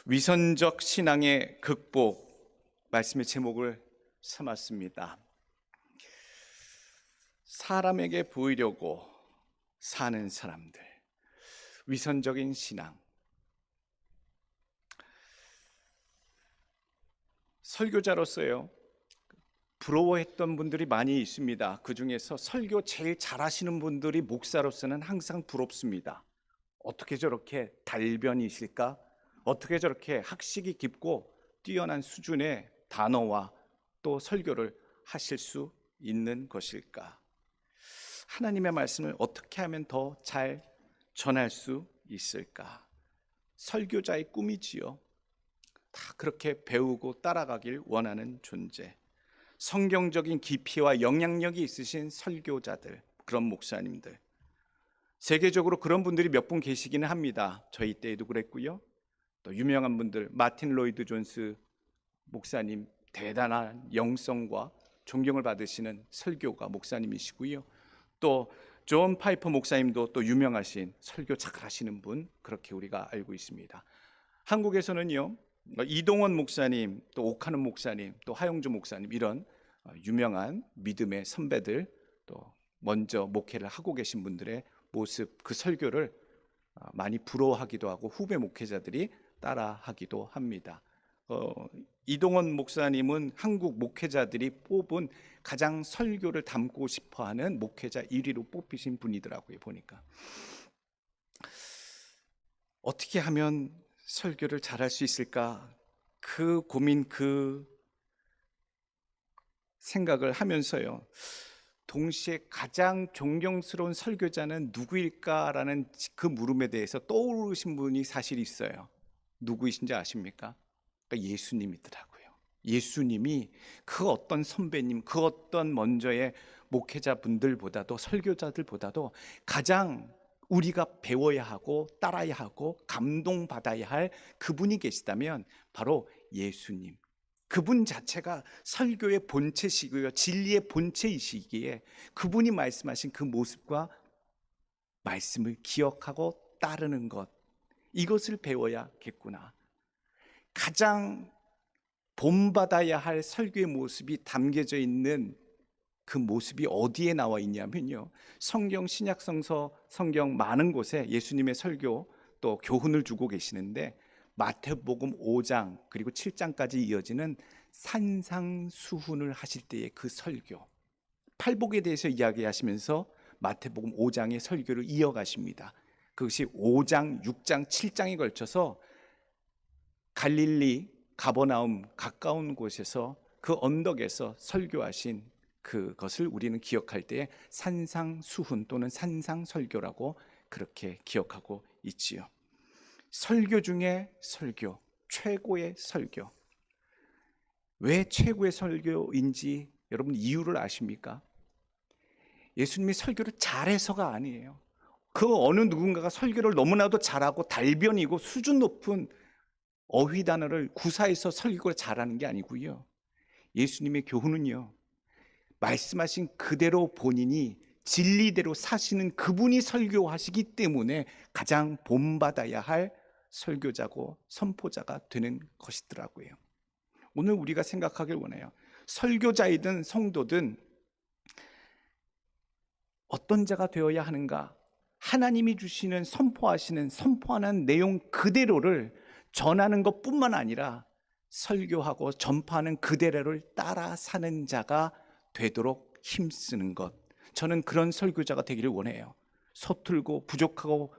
위선적 신앙의 극복, 말씀의 제목을 삼았습니다. 사람에게 보이려고 사는 사람들, 위선적인 신앙. 설교자로서요, 부러워했던 분들이 많이 있습니다. 그 중에서 설교 제일 잘하시는 분들이 목사로서는 항상 부럽습니다. 어떻게 저렇게 달변이실까? 어떻게 저렇게 학식이 깊고 뛰어난 수준의 단어와 또 설교를 하실 수 있는 것일까? 하나님의 말씀을 어떻게 하면 더 잘 전할 수 있을까? 설교자의 꿈이지요. 다 그렇게 배우고 따라가길 원하는 존재. 성경적인 깊이와 영향력이 있으신 설교자들, 그런 목사님들. 세계적으로 그런 분들이 몇 분 계시기는 합니다. 저희 때에도 그랬고요. 또 유명한 분들, 마틴 로이드 존스 목사님, 대단한 영성과 존경을 받으시는 설교가 목사님이시고요. 또 존 파이퍼 목사님도 또 유명하신 설교 잘하시는 분, 그렇게 우리가 알고 있습니다. 한국에서는요, 이동원 목사님, 또 옥하는 목사님, 또 하용주 목사님, 이런 유명한 믿음의 선배들, 또 먼저 목회를 하고 계신 분들의 모습, 그 설교를 많이 부러워하기도 하고 후배 목회자들이 따라하기도 합니다. 이동원 목사님은 한국 목회자들이 뽑은 가장 설교를 담고 싶어하는 목회자 1위로 뽑히신 분이더라고요. 보니까 어떻게 하면 설교를 잘할 수 있을까? 그 고민, 그 생각을 하면서요, 동시에 가장 존경스러운 설교자는 누구일까라는 그 물음에 대해서 떠오르신 분이 사실 있어요. 누구이신지 아십니까? 그러니까 예수님이더라고요. 예수님이 그 어떤 선배님, 그 어떤 먼저의 목회자분들보다도, 설교자들보다도 가장 우리가 배워야 하고 따라야 하고 감동받아야 할 그분이 계시다면 바로 예수님. 그분 자체가 설교의 본체시고요, 진리의 본체이시기에 그분이 말씀하신 그 모습과 말씀을 기억하고 따르는 것, 이것을 배워야겠구나. 가장 본받아야 할 설교의 모습이 담겨져 있는 그 모습이 어디에 나와 있냐면요, 성경 신약성서, 성경 많은 곳에 예수님의 설교 또 교훈을 주고 계시는데, 마태복음 5장 그리고 7장까지 이어지는 산상수훈을 하실 때의 그 설교, 팔복에 대해서 이야기하시면서 마태복음 5장의 설교를 이어가십니다. 그것이 5장, 6장, 7장에 걸쳐서 갈릴리 가버나움 가까운 곳에서 그 언덕에서 설교하신 그것을 우리는 기억할 때에 산상수훈 또는 산상설교라고 그렇게 기억하고 있지요. 설교 중에 설교, 최고의 설교. 왜 최고의 설교인지 여러분 이유를 아십니까? 예수님이 설교를 잘해서가 아니에요. 그 어느 누군가가 설교를 너무나도 잘하고 달변이고 수준 높은 어휘 단어를 구사해서 설교를 잘하는 게 아니고요. 예수님의 교훈은요, 말씀하신 그대로 본인이 진리대로 사시는 그분이 설교하시기 때문에 가장 본받아야 할 설교자고 선포자가 되는 것이더라고요. 오늘 우리가 생각하길 원해요. 설교자이든 성도든 어떤 자가 되어야 하는가? 하나님이 주시는 선포하는 내용 그대로를 전하는 것뿐만 아니라 설교하고 전파하는 그대로를 따라 사는 자가 되도록 힘쓰는 것. 저는 그런 설교자가 되기를 원해요. 서툴고 부족하고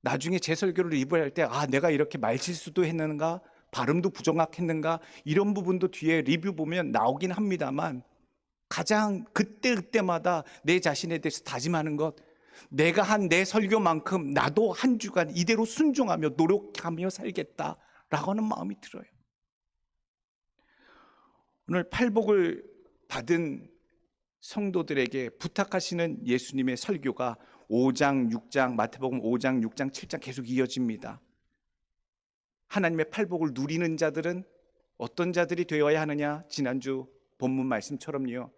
나중에 제 설교를 리뷰할 때 내가 이렇게 말실수도 했는가, 발음도 부정확했는가, 이런 부분도 뒤에 리뷰 보면 나오긴 합니다만, 가장 그때마다 내 자신에 대해서 다짐하는 것, 내가 한 내 설교만큼 나도 한 주간 이대로 순종하며 노력하며 살겠다라고 하는 마음이 들어요. 오늘 팔복을 받은 성도들에게 부탁하시는 예수님의 설교가 5장, 6장, 마태복음 5장, 6장, 7장 계속 이어집니다. 하나님의 팔복을 누리는 자들은 어떤 자들이 되어야 하느냐? 지난주 본문 말씀처럼요,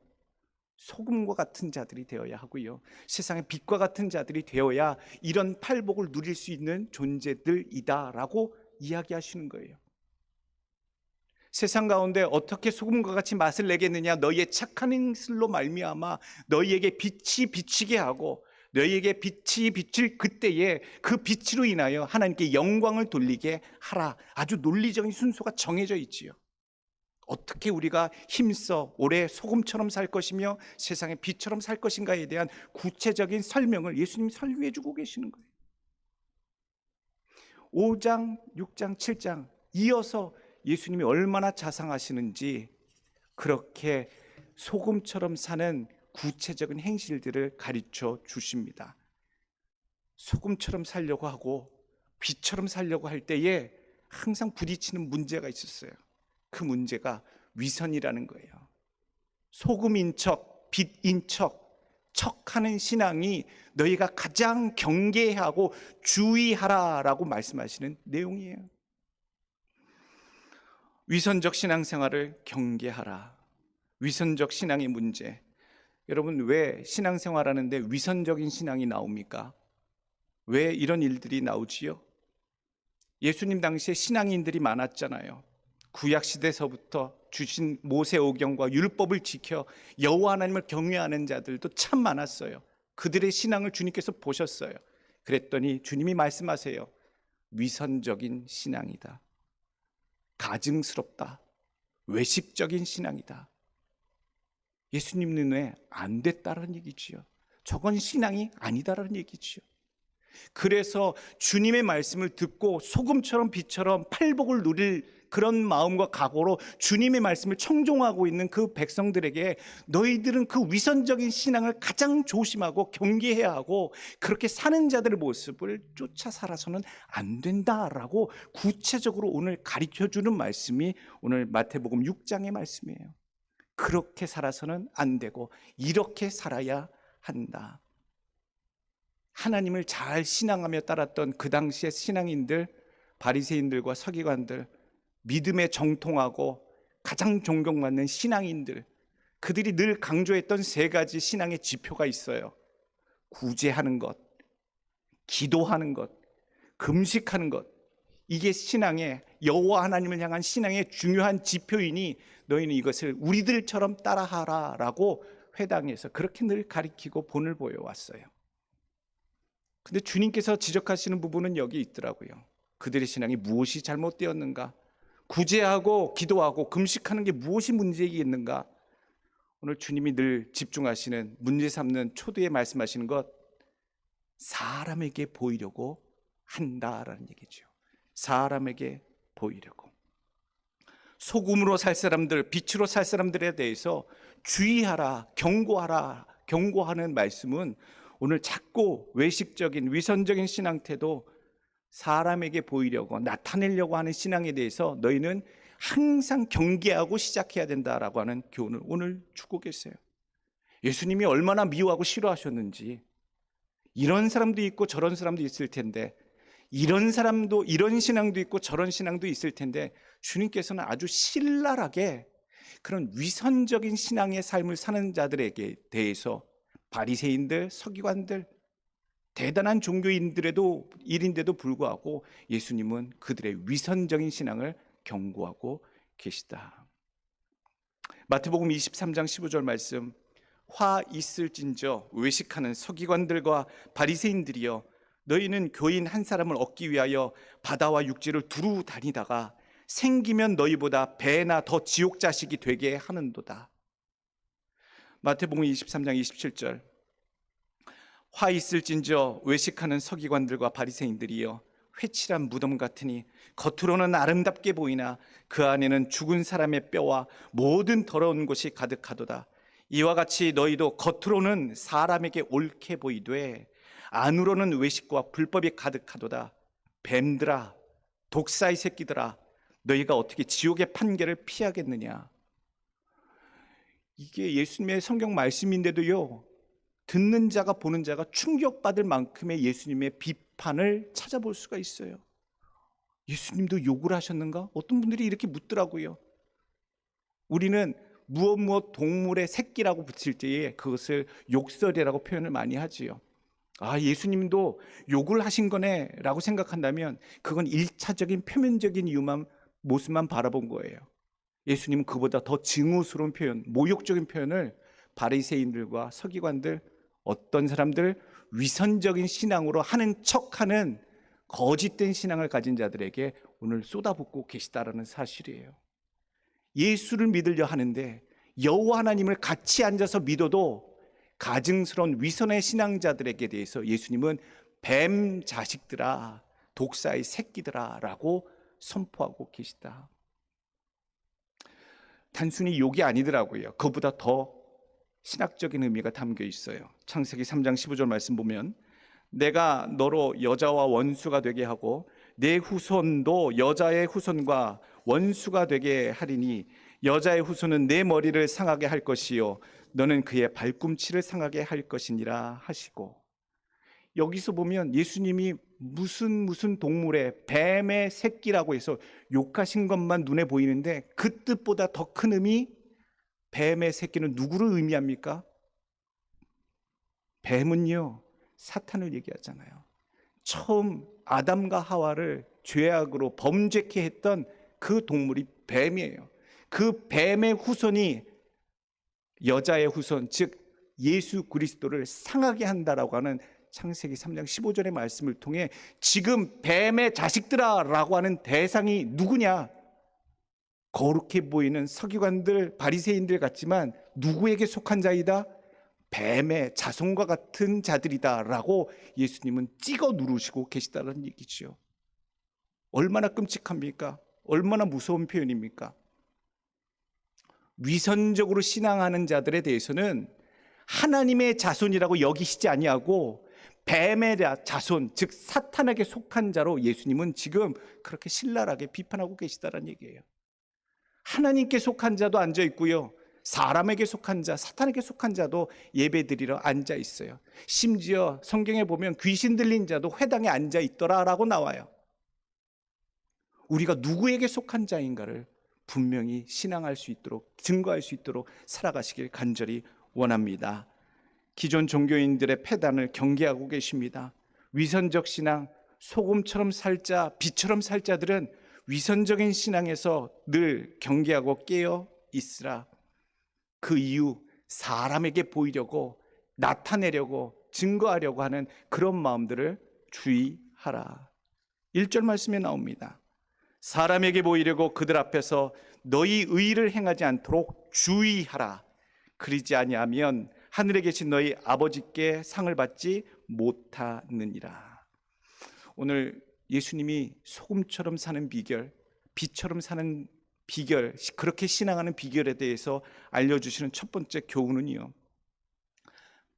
소금과 같은 자들이 되어야 하고요, 세상의 빛과 같은 자들이 되어야 이런 팔복을 누릴 수 있는 존재들이다라고 이야기하시는 거예요. 세상 가운데 어떻게 소금과 같이 맛을 내겠느냐? 너희의 착한 행실로 말미암아 너희에게 빛이 비치게 하고 너희에게 빛이 비칠 그때에 그 빛으로 인하여 하나님께 영광을 돌리게 하라. 아주 논리적인 순서가 정해져 있지요. 어떻게 우리가 힘써 올해 소금처럼 살 것이며 세상의 빛처럼 살 것인가에 대한 구체적인 설명을 예수님이 설명해 주고 계시는 거예요. 5장, 6장, 7장 이어서 예수님이 얼마나 자상하시는지 그렇게 소금처럼 사는 구체적인 행실들을 가르쳐 주십니다. 소금처럼 살려고 하고 빛처럼 살려고 할 때에 항상 부딪히는 문제가 있었어요. 그 문제가 위선이라는 거예요. 소금인 척, 빛인 척, 척하는 신앙이 너희가 가장 경계하고 주의하라라고 말씀하시는 내용이에요. 위선적 신앙생활을 경계하라. 위선적 신앙의 문제. 여러분, 왜 신앙생활하는데 위선적인 신앙이 나옵니까? 왜 이런 일들이 나오지요? 예수님 당시에 신앙인들이 많았잖아요. 구약시대서부터 주신 모세오경과 율법을 지켜 여호와 하나님을 경외하는 자들도 참 많았어요. 그들의 신앙을 주님께서 보셨어요. 그랬더니 주님이 말씀하세요. 위선적인 신앙이다. 가증스럽다. 외식적인 신앙이다. 예수님 눈에 안 됐다는 얘기지요. 저건 신앙이 아니다라는 얘기지요. 그래서 주님의 말씀을 듣고 소금처럼 빛처럼 팔복을 누릴 그런 마음과 각오로 주님의 말씀을 청종하고 있는 그 백성들에게 너희들은 그 위선적인 신앙을 가장 조심하고 경계해야 하고 그렇게 사는 자들의 모습을 쫓아 살아서는 안 된다라고 구체적으로 오늘 가르쳐주는 말씀이 오늘 마태복음 6장의 말씀이에요. 그렇게 살아서는 안 되고 이렇게 살아야 한다. 하나님을 잘 신앙하며 따랐던 그 당시의 신앙인들, 바리새인들과 서기관들, 믿음에 정통하고 가장 존경받는 신앙인들, 그들이 늘 강조했던 세 가지 신앙의 지표가 있어요. 구제하는 것, 기도하는 것, 금식하는 것. 이게 신앙의, 여호와 하나님을 향한 신앙의 중요한 지표이니 너희는 이것을 우리들처럼 따라하라라고 회당에서 그렇게 늘 가리키고 본을 보여왔어요. 근데 주님께서 지적하시는 부분은 여기 있더라고요. 그들의 신앙이 무엇이 잘못되었는가? 구제하고 기도하고 금식하는 게 무엇이 문제이겠는가? 오늘 주님이 늘 집중하시는 문제 삼는 초두에 말씀하시는 것, 사람에게 보이려고 한다라는 얘기죠. 사람에게 보이려고. 소금으로 살 사람들, 빛으로 살 사람들에 대해서 주의하라, 경고하라, 경고하는 말씀은 오늘 자꾸 외식적인 위선적인 신앙 태도, 사람에게 보이려고 나타내려고 하는 신앙에 대해서 너희는 항상 경계하고 시작해야 된다라고 하는 교훈을 오늘 주고 계세요. 예수님이 얼마나 미워하고 싫어하셨는지, 이런 사람도 있고 저런 사람도 있을 텐데, 이런 사람도 이런 신앙도 있고 저런 신앙도 있을 텐데, 주님께서는 아주 신랄하게 그런 위선적인 신앙의 삶을 사는 자들에게 대해서 바리새인들, 서기관들, 대단한 종교인들에도 일인데도 불구하고 예수님은 그들의 위선적인 신앙을 경고하고 계시다. 마태복음 23장 15절 말씀, 화 있을진저 외식하는 서기관들과 바리새인들이여, 너희는 교인 한 사람을 얻기 위하여 바다와 육지를 두루 다니다가 생기면 너희보다 배나 더 지옥 자식이 되게 하는도다. 마태복음 23장 27절, 화 있을진저 외식하는 서기관들과 바리새인들이여, 회칠한 무덤 같으니 겉으로는 아름답게 보이나 그 안에는 죽은 사람의 뼈와 모든 더러운 것이 가득하도다. 이와 같이 너희도 겉으로는 사람에게 옳게 보이되 안으로는 외식과 불법이 가득하도다. 뱀들아, 독사의 새끼들아, 너희가 어떻게 지옥의 판결을 피하겠느냐. 이게 예수님의 성경 말씀인데도요, 듣는 자가 보는 자가 충격받을 만큼의 예수님의 비판을 찾아볼 수가 있어요. 예수님도 욕을 하셨는가? 어떤 분들이 이렇게 묻더라고요. 우리는 무엇 동물의 새끼라고 붙일 때에 그것을 욕설이라고 표현을 많이 하지요. 아, 예수님도 욕을 하신 거네라고 생각한다면 그건 1차적인 표면적인 모습만 바라본 거예요. 예수님은 그보다 더 증오스러운 표현, 모욕적인 표현을 바리새인들과 서기관들, 어떤 사람들, 위선적인 신앙으로 하는 척하는 거짓된 신앙을 가진 자들에게 오늘 쏟아붓고 계시다라는 사실이에요. 예수를 믿으려 하는데 여호와 하나님을 같이 앉아서 믿어도 가증스러운 위선의 신앙자들에게 대해서 예수님은 뱀 자식들아, 독사의 새끼들아 라고 선포하고 계시다. 단순히 욕이 아니더라고요. 그보다 더 신학적인 의미가 담겨 있어요. 창세기 3장 15절 말씀 보면 내가 너로 여자와 원수가 되게 하고 내 후손도 여자의 후손과 원수가 되게 하리니 여자의 후손은 내 머리를 상하게 할 것이요 너는 그의 발꿈치를 상하게 할 것이니라 하시고, 여기서 보면 예수님이 무슨 동물의 뱀의 새끼라고 해서 욕하신 것만 눈에 보이는데 그 뜻보다 더 큰 의미, 뱀의 새끼는 누구를 의미합니까? 뱀은요, 사탄을 얘기하잖아요. 처음 아담과 하와를 죄악으로 범죄케 했던 그 동물이 뱀이에요. 그 뱀의 후손이 여자의 후손, 즉 예수 그리스도를 상하게 한다라고 하는 창세기 3장 15절의 말씀을 통해 지금 뱀의 자식들아 라고 하는 대상이 누구냐? 거룩해 보이는 서기관들, 바리새인들 같지만 누구에게 속한 자이다? 뱀의 자손과 같은 자들이다 라고 예수님은 찍어 누르시고 계시다는 얘기죠. 얼마나 끔찍합니까? 얼마나 무서운 표현입니까? 위선적으로 신앙하는 자들에 대해서는 하나님의 자손이라고 여기시지 아니하고 뱀의 자손, 즉 사탄에게 속한 자로 예수님은 지금 그렇게 신랄하게 비판하고 계시다는 얘기예요. 하나님께 속한 자도 앉아 있고요, 사람에게 속한 자, 사탄에게 속한 자도 예배드리러 앉아 있어요. 심지어 성경에 보면 귀신 들린 자도 회당에 앉아 있더라라고 나와요. 우리가 누구에게 속한 자인가를 분명히 신앙할 수 있도록, 증거할 수 있도록 살아가시길 간절히 원합니다. 기존 종교인들의 패단을 경계하고 계십니다. 위선적 신앙, 소금처럼 살자, 비처럼 살 자들은 위선적인 신앙에서 늘 경계하고 깨어 있으라. 그 이유, 사람에게 보이려고, 나타내려고, 증거하려고 하는 그런 마음들을 주의하라. 1절 말씀에 나옵니다. 사람에게 보이려고 그들 앞에서 너희 의를 행하지 않도록 주의하라. 그러지 아니하면 하늘에 계신 너희 아버지께 상을 받지 못하느니라. 오늘 예수님이 소금처럼 사는 비결, 빛처럼 사는 비결, 그렇게 신앙하는 비결에 대해서 알려주시는 첫 번째 교훈은요,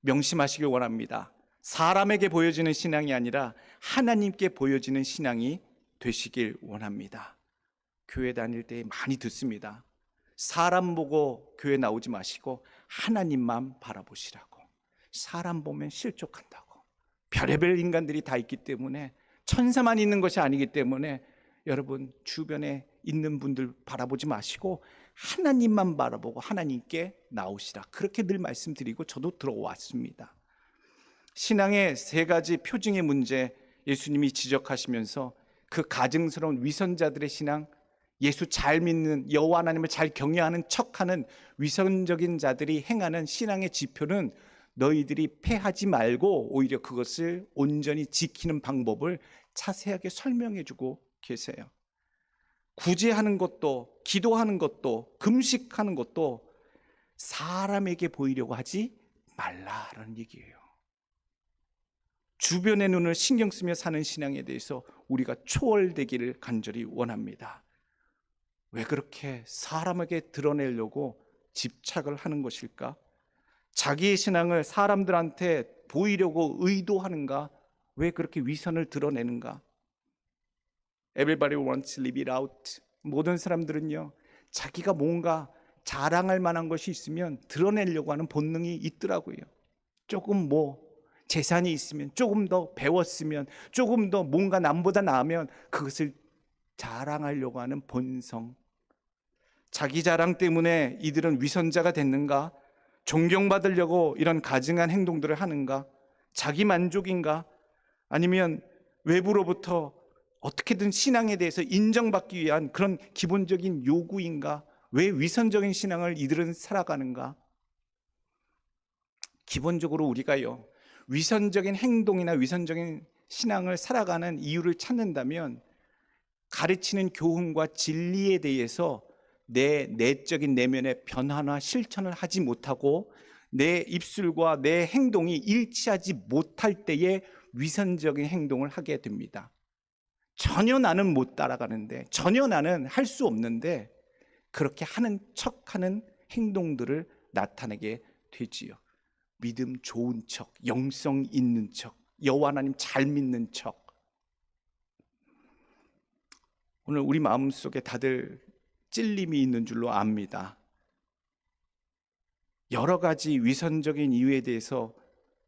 명심하시길 원합니다. 사람에게 보여지는 신앙이 아니라 하나님께 보여지는 신앙이 되시길 원합니다. 교회 다닐 때 많이 듣습니다. 사람 보고 교회 나오지 마시고 하나님만 바라보시라고. 사람 보면 실족한다고. 별의별 인간들이 다 있기 때문에, 천사만 있는 것이 아니기 때문에 여러분 주변에 있는 분들 바라보지 마시고 하나님만 바라보고 하나님께 나오시라. 그렇게 늘 말씀드리고 저도 들어왔습니다. 신앙의 세 가지 표징의 문제 예수님이 지적하시면서 그 가증스러운 위선자들의 신앙, 예수 잘 믿는, 여호와 하나님을 잘 경외하는 척하는 위선적인 자들이 행하는 신앙의 지표는 너희들이 패하지 말고 오히려 그것을 온전히 지키는 방법을 자세하게 설명해 주고 계세요. 구제하는 것도, 기도하는 것도, 금식하는 것도 사람에게 보이려고 하지 말라라는 얘기예요. 주변의 눈을 신경 쓰며 사는 신앙에 대해서 우리가 초월되기를 간절히 원합니다. 왜 그렇게 사람에게 드러내려고 집착을 하는 것일까? 자기의 신앙을 사람들한테 보이려고 의도하는가? 왜 그렇게 위선을 드러내는가? Everybody wants to live it out. 모든 사람들은요, 자기가 뭔가 자랑할 만한 것이 있으면 드러내려고 하는 본능이 있더라고요. 조금 재산이 있으면, 조금 더 배웠으면, 조금 더 뭔가 남보다 나으면 그것을 자랑하려고 하는 본성. 자기 자랑 때문에 이들은 위선자가 됐는가? 존경받으려고 이런 가증한 행동들을 하는가? 자기 만족인가? 아니면 외부로부터 어떻게든 신앙에 대해서 인정받기 위한 그런 기본적인 요구인가? 왜 위선적인 신앙을 이들은 살아가는가? 기본적으로 우리가요, 위선적인 행동이나 위선적인 신앙을 살아가는 이유를 찾는다면 가르치는 교훈과 진리에 대해서 내 내적인 내면의 변화나 실천을 하지 못하고 내 입술과 내 행동이 일치하지 못할 때에 위선적인 행동을 하게 됩니다. 전혀 나는 못 따라가는데, 전혀 나는 할 수 없는데 그렇게 하는 척하는 행동들을 나타내게 되지요. 믿음 좋은 척, 영성 있는 척, 여호와 하나님 잘 믿는 척. 오늘 우리 마음속에 다들 찔림이 있는 줄로 압니다. 여러 가지 위선적인 이유에 대해서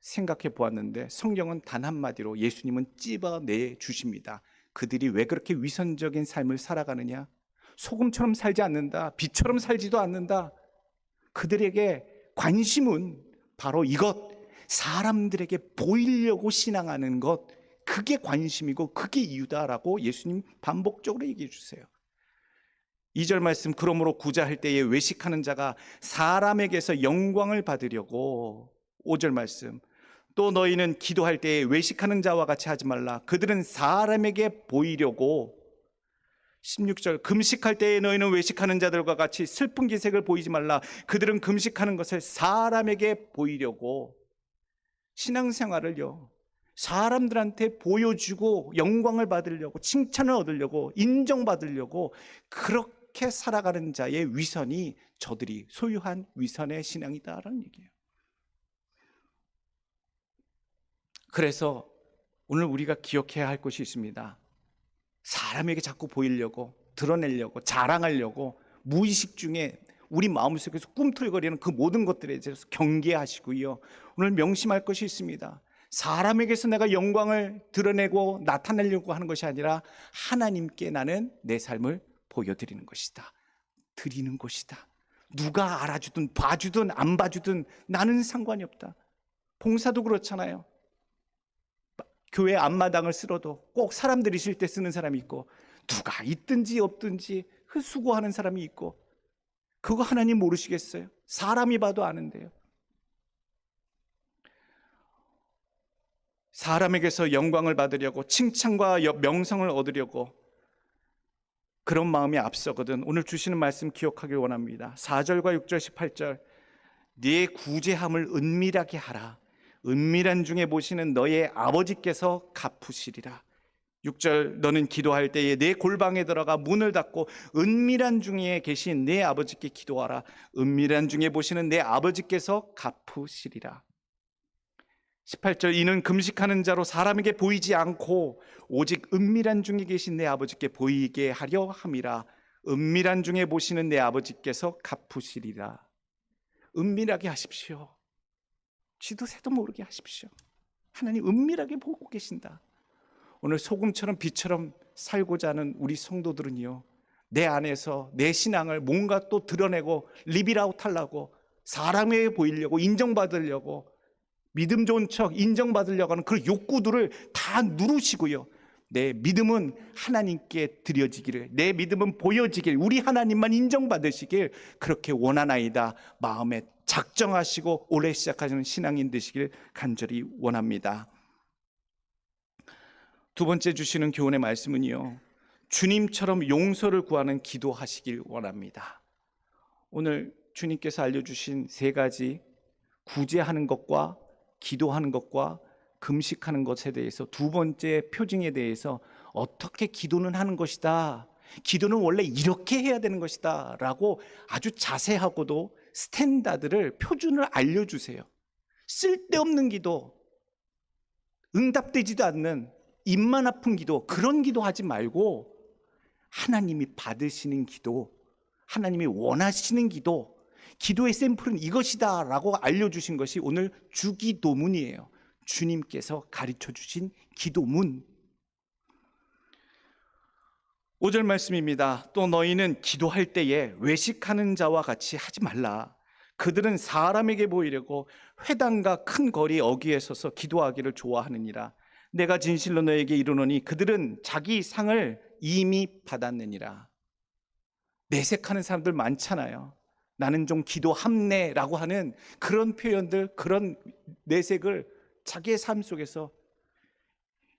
생각해 보았는데 성경은 단 한마디로 예수님은 찝어내 주십니다. 그들이 왜 그렇게 위선적인 삶을 살아가느냐? 소금처럼 살지 않는다. 빛처럼 살지도 않는다. 그들에게 관심은 바로 이것, 사람들에게 보이려고 신앙하는 것, 그게 관심이고 그게 이유다라고 예수님 반복적으로 얘기해 주세요. 2절 말씀, 그러므로 구제할 때에 외식하는 자가 사람에게서 영광을 받으려고. 5절 말씀, 또 너희는 기도할 때에 외식하는 자와 같이 하지 말라. 그들은 사람에게 보이려고. 16절, 금식할 때에 너희는 외식하는 자들과 같이 슬픈 기색을 보이지 말라. 그들은 금식하는 것을 사람에게 보이려고. 신앙생활을요, 사람들한테 보여주고 영광을 받으려고, 칭찬을 얻으려고, 인정받으려고 그렇게 살아가는 자의 위선이 저들이 소유한 위선의 신앙이다라는 얘기예요. 그래서 오늘 우리가 기억해야 할 것이 있습니다. 사람에게 자꾸 보이려고, 드러내려고, 자랑하려고 무의식 중에 우리 마음속에서 꿈틀거리는 그 모든 것들에 대해서 경계하시고요, 오늘 명심할 것이 있습니다. 사람에게서 내가 영광을 드러내고 나타내려고 하는 것이 아니라 하나님께 나는 내 삶을 보여드리는 것이다, 드리는 것이다. 누가 알아주든 봐주든 안 봐주든 나는 상관이 없다. 봉사도 그렇잖아요. 교회 앞마당을 쓸어도 꼭 사람들이 있을 때 쓰는 사람이 있고, 누가 있든지 없든지 수고하는 사람이 있고, 그거 하나님 모르시겠어요? 사람이 봐도 아는데요. 사람에게서 영광을 받으려고, 칭찬과 명성을 얻으려고 그런 마음이 앞서거든 오늘 주시는 말씀 기억하길 원합니다. 4절과 6절 18절, 네 구제함을 은밀하게 하라. 은밀한 중에 보시는 너의 아버지께서 갚으시리라. 6절, 너는 기도할 때에 내 골방에 들어가 문을 닫고 은밀한 중에 계신 내 아버지께 기도하라. 은밀한 중에 보시는 내 아버지께서 갚으시리라. 18절, 이는 금식하는 자로 사람에게 보이지 않고 오직 은밀한 중에 계신 내 아버지께 보이게 하려 함이라. 은밀한 중에 보시는 내 아버지께서 갚으시리라. 은밀하게 하십시오. 쥐도 새도 모르게 하십시오. 하나님 은밀하게 보고 계신다. 오늘 소금처럼 빛처럼 살고자 하는 우리 성도들은요, 내 안에서 내 신앙을 뭔가 또 드러내고 리빌아웃 하려고, 사람에게 보이려고, 인정받으려고, 믿음 좋은 척 인정받으려고 하는 그 욕구들을 다 누르시고요, 내 믿음은 하나님께 드려지기를, 내 믿음은 보여지길, 우리 하나님만 인정받으시길 그렇게 원하나이다 마음에 작정하시고 올해 시작하시는 신앙인 되시길 간절히 원합니다. 두 번째 주시는 교훈의 말씀은요, 주님처럼 용서를 구하는 기도하시길 원합니다. 오늘 주님께서 알려주신 세 가지, 구제하는 것과 기도하는 것과 금식하는 것에 대해서, 두 번째 표징에 대해서 어떻게 기도는 하는 것이다, 기도는 원래 이렇게 해야 되는 것이다 라고 아주 자세하고도 스탠다드를, 표준을 알려주세요. 쓸데없는 기도, 응답되지도 않는 입만 아픈 기도, 그런 기도 하지 말고 하나님이 받으시는 기도, 하나님이 원하시는 기도, 기도의 샘플은 이것이다 라고 알려주신 것이 오늘 주기도문이에요. 주님께서 가르쳐 주신 기도문. 5절 말씀입니다. 또 너희는 기도할 때에 외식하는 자와 같이 하지 말라. 그들은 사람에게 보이려고 회당과 큰 거리 어귀에 서서 기도하기를 좋아하느니라. 내가 진실로 너에게 이르노니 그들은 자기 상을 이미 받았느니라. 내색하는 사람들 많잖아요. 나는 좀 기도합네라고 하는 그런 표현들, 그런 내색을 자기의 삶 속에서,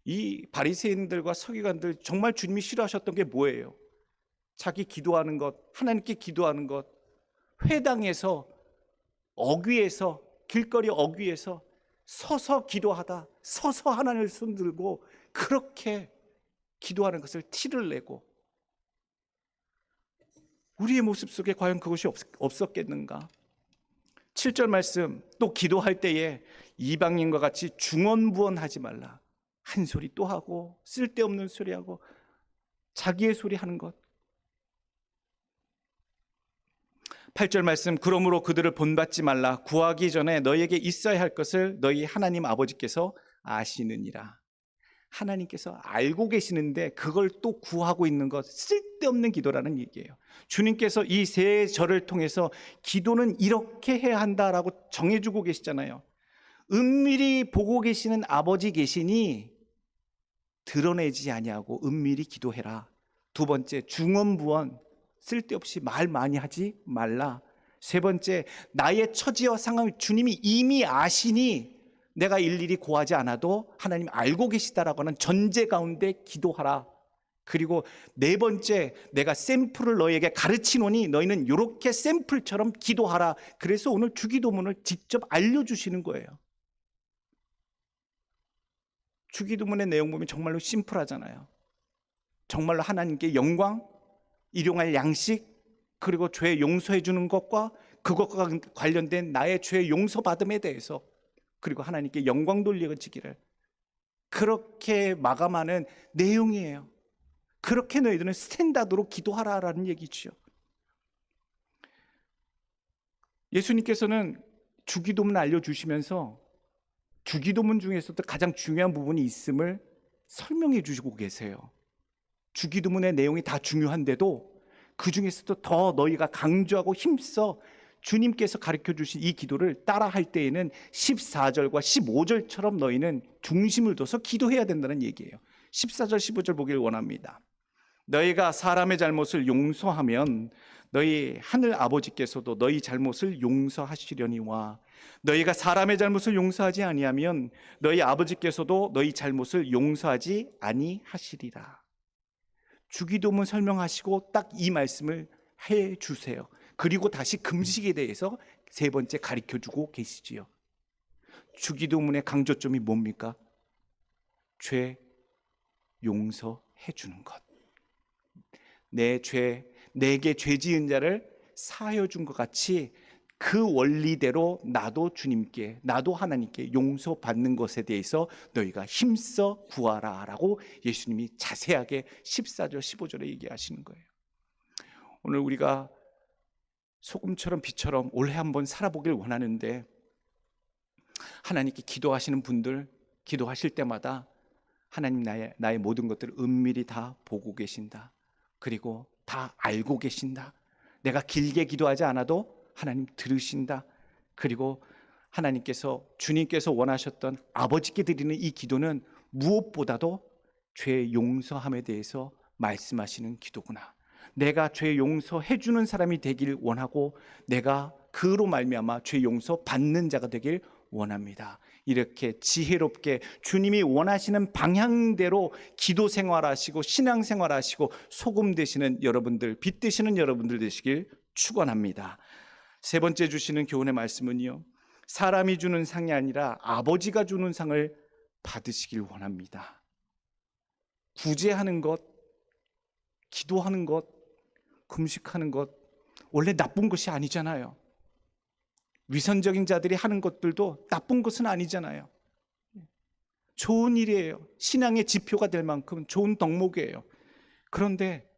이 바리새인들과 서기관들 정말 주님이 싫어하셨던 게 뭐예요? 자기 기도하는 것, 하나님께 기도하는 것, 회당에서, 어귀에서, 길거리 어귀에서 서서 기도하다, 서서 하나님을 손들고 그렇게 기도하는 것을 티를 내고, 우리의 모습 속에 과연 그것이 없었겠는가? 7절 말씀, 또 기도할 때에 이방인과 같이 중언부언하지 말라. 한 소리 또 하고 쓸데없는 소리하고 자기의 소리 하는 것. 8절 말씀, 그러므로 그들을 본받지 말라. 구하기 전에 너희에게 있어야 할 것을 너희 하나님 아버지께서 아시느니라. 하나님께서 알고 계시는데 그걸 또 구하고 있는 것, 쓸데없는 기도라는 얘기예요. 주님께서 이 세 절을 통해서 기도는 이렇게 해야 한다라고 정해주고 계시잖아요. 은밀히 보고 계시는 아버지 계시니 드러내지 아니하고 은밀히 기도해라. 두 번째, 중언부언, 쓸데없이 말 많이 하지 말라. 세 번째, 나의 처지와 상황을 주님이 이미 아시니 내가 일일이 고하지 않아도 하나님 알고 계시다라고 하는 전제 가운데 기도하라. 그리고 네 번째, 내가 샘플을 너희에게 가르치노니 너희는 이렇게 샘플처럼 기도하라. 그래서 오늘 주기도문을 직접 알려주시는 거예요. 주기도문의 내용 보면 정말로 심플하잖아요. 정말로 하나님께 영광, 일용할 양식, 그리고 죄 용서해 주는 것과 그것과 관련된 나의 죄 용서받음에 대해서, 그리고 하나님께 영광 돌려지기를, 그렇게 마감하는 내용이에요. 그렇게 너희들은 스탠다드로 기도하라라는 얘기죠. 예수님께서는 주기도문을 알려주시면서 주기도문 중에서도 가장 중요한 부분이 있음을 설명해 주시고 계세요. 주기도문의 내용이 다 중요한데도 그 중에서도 더 너희가 강조하고 힘써 주님께서 가르쳐 주신 이 기도를 따라 할 때에는 14절과 15절처럼 너희는 중심을 둬서 기도해야 된다는 얘기예요. 14절 15절 보길 원합니다. 너희가 사람의 잘못을 용서하면 너희 하늘 아버지께서도 너희 잘못을 용서하시려니와 너희가 사람의 잘못을 용서하지 아니하면 너희 아버지께서도 너희 잘못을 용서하지 아니하시리라. 주기도문 설명하시고 딱 이 말씀을 해 주세요. 그리고 다시 금식에 대해서 세 번째 가르쳐 주고 계시지요. 주기도문의 강조점이 뭡니까? 죄 용서해 주는 것. 내 죄, 내게 죄 지은 자를 사하여 준 것 같이 그 원리대로 나도 주님께, 나도 하나님께 용서받는 것에 대해서 너희가 힘써 구하라 라고 예수님이 자세하게 14절 15절에 얘기하시는 거예요. 오늘 우리가 소금처럼 빛처럼 올해 한번 살아보길 원하는데, 하나님께 기도하시는 분들, 기도하실 때마다 하나님 나의 모든 것들을 은밀히 다 보고 계신다. 그리고 다 알고 계신다. 내가 길게 기도하지 않아도 하나님 들으신다. 그리고 하나님께서, 주님께서 원하셨던 아버지께 드리는 이 기도는 무엇보다도 죄 용서함에 대해서 말씀하시는 기도구나. 내가 죄 용서해 주는 사람이 되길 원하고 내가 그로 말미암아 죄 용서 받는 자가 되길 원합니다. 이렇게 지혜롭게 주님이 원하시는 방향대로 기도 생활하시고 신앙 생활하시고 소금 되시는 여러분들, 빛 되시는 여러분들 되시길 축원합니다. 세 번째 주시는 교훈의 말씀은요, 사람이 주는 상이 아니라 아버지가 주는 상을 받으시길 원합니다. 구제하는 것, 기도하는 것, 금식하는 것 원래 나쁜 것이 아니잖아요. 위선적인 자들이 하는 것들도 나쁜 것은 아니잖아요. 좋은 일이에요. 신앙의 지표가 될 만큼 좋은 덕목이에요. 그런데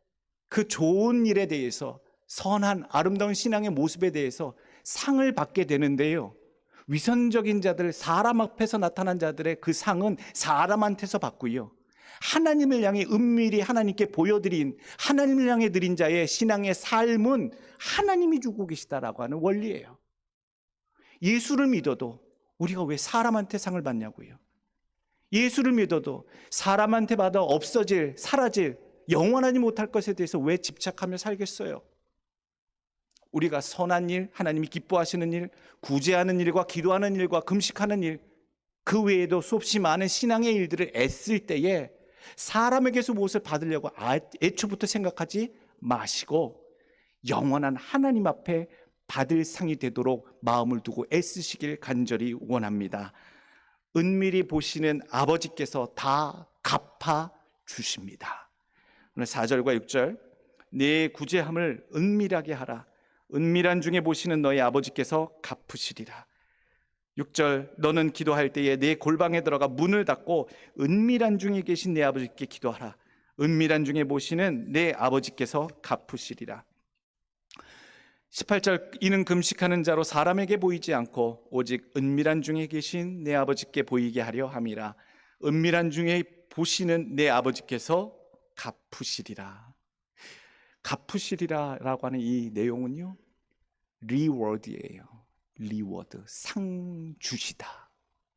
그 좋은 일에 대해서, 선한 아름다운 신앙의 모습에 대해서 상을 받게 되는데요, 위선적인 자들, 사람 앞에서 나타난 자들의 그 상은 사람한테서 받고요, 하나님을 향해 은밀히 하나님께 보여드린, 하나님을 향해 드린 자의 신앙의 삶은 하나님이 주고 계시다라고 하는 원리예요. 예수를 믿어도 우리가 왜 사람한테 상을 받냐고요. 예수를 믿어도 사람한테 받아 없어질, 사라질, 영원하지 못할 것에 대해서 왜 집착하며 살겠어요? 우리가 선한 일, 하나님이 기뻐하시는 일, 구제하는 일과 기도하는 일과 금식하는 일, 그 외에도 수없이 많은 신앙의 일들을 애쓸 때에 사람에게서 무엇을 받으려고 애초부터 생각하지 마시고 영원한 하나님 앞에 받을 상이 되도록 마음을 두고 애쓰시길 간절히 원합니다. 은밀히 보시는 아버지께서 다 갚아 주십니다. 오늘 4절과 6절, 내 구제함을 은밀하게 하라. 은밀한 중에 보시는 너희 아버지께서 갚으시리라. 6절, 너는 기도할 때에 내 골방에 들어가 문을 닫고 은밀한 중에 계신 내 아버지께 기도하라. 은밀한 중에 보시는 내 아버지께서 갚으시리라. 18절, 이는 금식하는 자로 사람에게 보이지 않고 오직 은밀한 중에 계신 내 아버지께 보이게 하려 함이라. 은밀한 중에 보시는 내 아버지께서 갚으시리라. 갚으시리라라고 하는 이 내용은요, 리워드예요. 리워드, 상 주시다.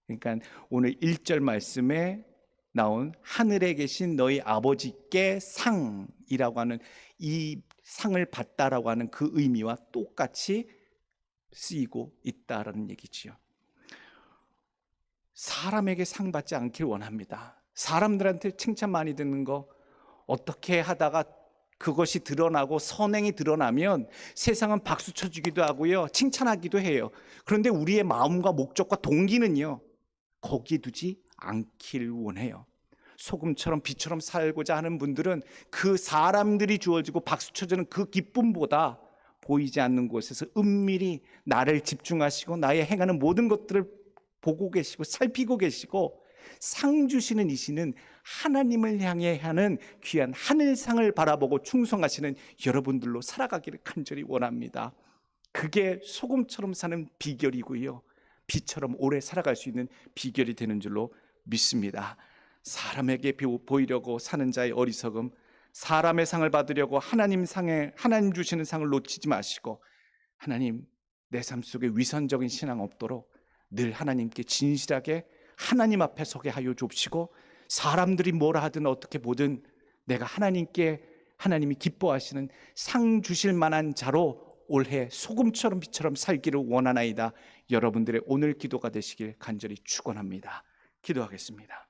그러니까 오늘 1절 말씀에 나온 하늘에 계신 너희 아버지께 상이라고 하는 이 상을 받다라고 하는 그 의미와 똑같이 쓰이고 있다라는 얘기지요. 사람에게 상 받지 않길 원합니다. 사람들한테 칭찬 많이 듣는 거, 어떻게 하다가 그것이 드러나고 선행이 드러나면 세상은 박수 쳐주기도 하고요, 칭찬하기도 해요. 그런데 우리의 마음과 목적과 동기는요, 거기에 두지 않길 원해요. 소금처럼 빛처럼 살고자 하는 분들은 그 사람들이 주어지고 박수 쳐주는 그 기쁨보다 보이지 않는 곳에서 은밀히 나를 집중하시고 나의 행하는 모든 것들을 보고 계시고 살피고 계시고 상 주시는 이시는 하나님을 향해 하는 귀한 하늘상을 바라보고 충성하시는 여러분들로 살아가기를 간절히 원합니다. 그게 소금처럼 사는 비결이고요, 빛처럼 오래 살아갈 수 있는 비결이 되는 줄로 믿습니다. 사람에게 보이려고 사는 자의 어리석음, 사람의 상을 받으려고 하나님 주시는 상을 놓치지 마시고, 하나님, 내 삶 속에 위선적인 신앙 없도록 늘 하나님께 진실하게 하나님 앞에 서게 하여 줍시고, 사람들이 뭐라 하든 어떻게 보든 내가 하나님이 기뻐하시는 상 주실 만한 자로 올해 소금처럼 빛처럼 살기를 원하나이다. 여러분들의 오늘 기도가 되시길 간절히 축원합니다. 기도하겠습니다.